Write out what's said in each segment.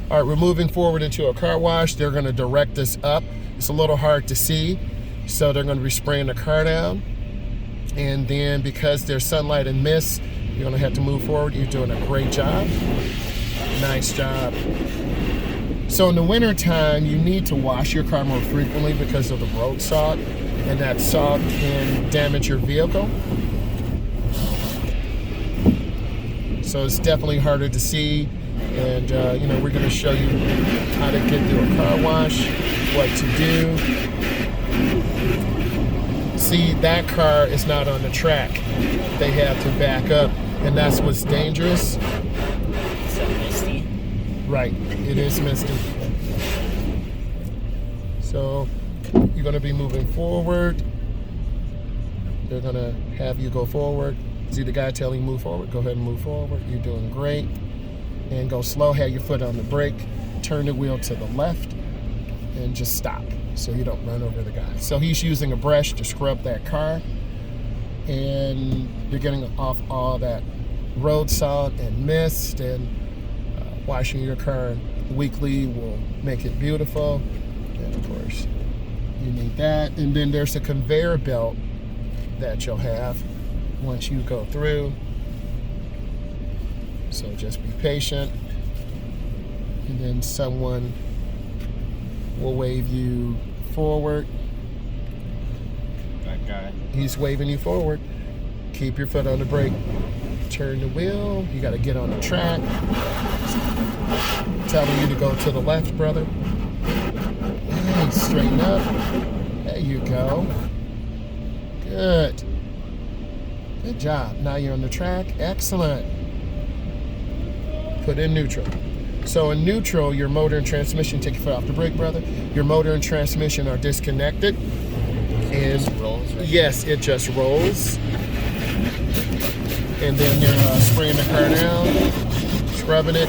All right, we're moving forward into a car wash. They're gonna direct us up. It's a little hard to see, so they're gonna be spraying the car down. And then because there's sunlight and mist, you're gonna have to move forward. You're doing a great job. Nice job. So in the winter time, you need to wash your car more frequently because of the road salt, and that salt can damage your vehicle. So it's definitely harder to see. And we're gonna show you how to get through a car wash, what to do. See, that car is not on the track. They have to back up, and that's what's dangerous. Is that misty? Right, it is misty. So you're gonna be moving forward. They're gonna have you go forward. See the guy telling you move forward? Go ahead and move forward. You're doing great. And go slow, have your foot on the brake, turn the wheel to the left, and just stop so you don't run over the guy. So he's using a brush to scrub that car, and you're getting off all that road salt and mist, and washing your car weekly will make it beautiful. And of course, you need that. And then there's a conveyor belt that you'll have once you go through. So just be patient, and then someone will wave you forward. That guy. He's waving you forward. Keep your foot on the brake. Turn the wheel. You got to get on the track. Telling you to go to the left, brother. Hey, straighten up. There you go. Good. Good job. Now you're on the track. Excellent. Put in neutral. So in neutral, your motor and transmission, take your foot off the brake, brother. Your motor and transmission are disconnected. And it just rolls, right? Yes, it just rolls. And then you're spraying the car down, scrubbing it.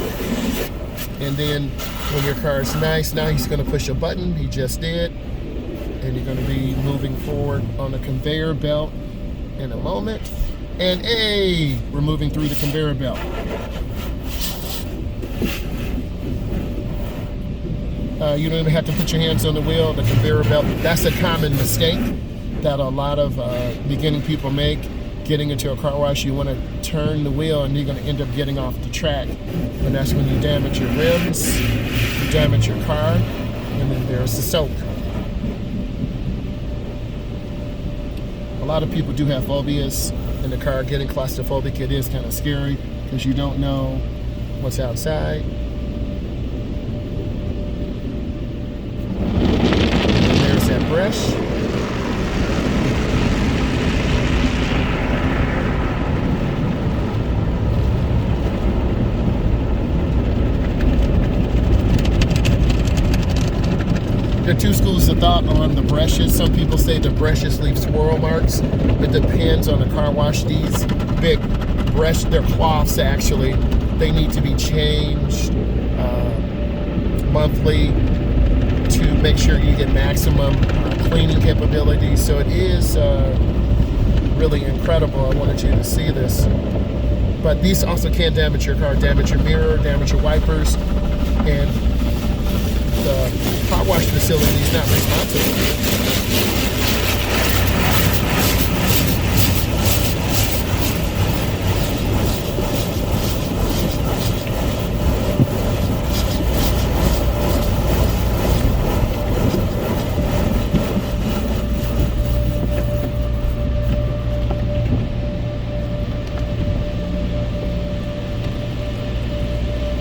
And then when your car is nice, now he's gonna push a button, he just did. And you're gonna be moving forward on the conveyor belt in a moment. And hey, we're moving through the conveyor belt. You don't even have to put your hands on the wheel, the conveyor belt. That's a common mistake that a lot of beginning people make. Getting into a car wash, you want to turn the wheel and you're going to end up getting off the track. And that's when you damage your rims, you damage your car, and then there's the soak. A lot of people do have phobias in the car. Getting claustrophobic, it is kind of scary because you don't know what's outside. That brush. There are two schools of thought on the brushes. Some people say the brushes leave swirl marks. It depends on the car wash. These big brush, they're cloths actually. They need to be changed monthly to make sure you get maximum cleaning capability. So it is really incredible. I wanted you to see this. But these also can damage your car, damage your mirror, damage your wipers, and the car wash facility is not responsible.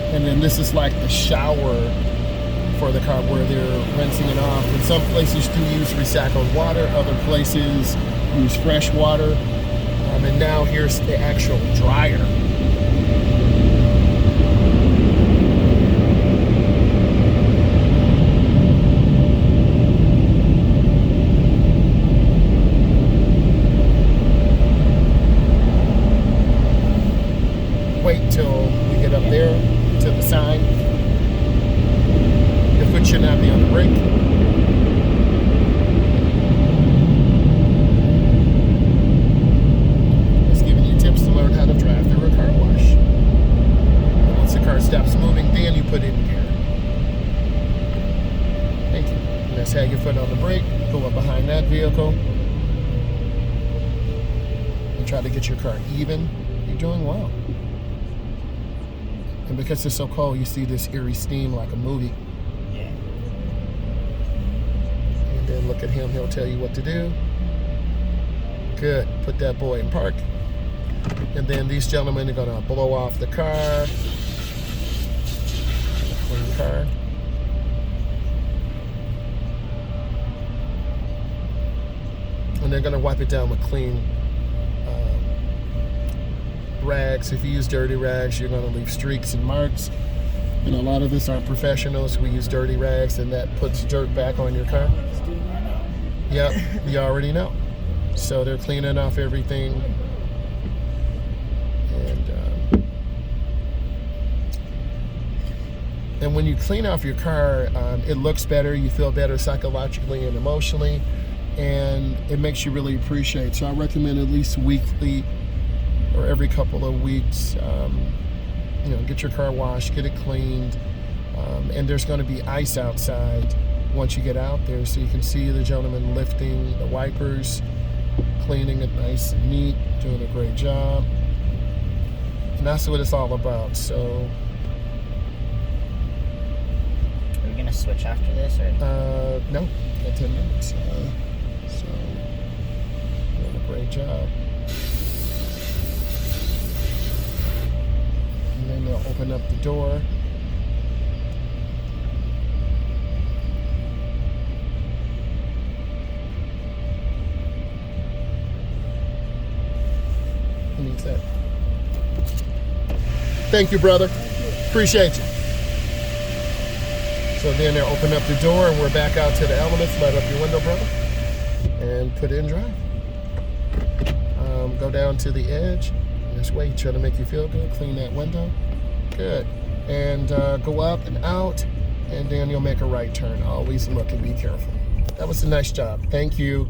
And then this is like the shower for the car where they're rinsing it off. And some places do use recycled water, other places use fresh water. And now here's the actual dryer. Wait till we get up there to the sign. Your foot should not be on the brake. It's giving you tips to learn how to drive through a car wash. And once the car stops moving, then you put it in gear. Just have your foot on the brake, go up behind that vehicle, and try to get your car even. You're doing well. And because it's so cold, you see this eerie steam like a movie. Yeah. And then look at him, he'll tell you what to do. Good, put that boy in park. And then these gentlemen are gonna blow off the car. Clean car. And they're gonna wipe it down with clean rags. If you use dirty rags, you're gonna leave streaks and marks. And a lot of us aren't professionals. We use dirty rags, and that puts dirt back on your car. Yep, you already know. So they're cleaning off everything. And when you clean off your car, it looks better. You feel better psychologically and emotionally, and it makes you really appreciate. So I recommend at least weekly or every couple of weeks, get your car washed, get it cleaned. And there's going to be ice outside once you get out there, so you can see the gentleman lifting the wipers, cleaning it nice and neat, doing a great job. And that's what it's all about. So Are we gonna switch after this, or? no, got 10 minutes. So doing a great job. And then they'll open up the door. Who needs that? Thank you, brother. Appreciate you. So then they'll open up the door, and we're back out to the elements. Light up your window, brother, and put it in drive. Go down to the edge. This way, try to make you feel good. Clean that window. Good. And go up and out, and then you'll make a right turn. Always look and be careful. That was a nice job. Thank you.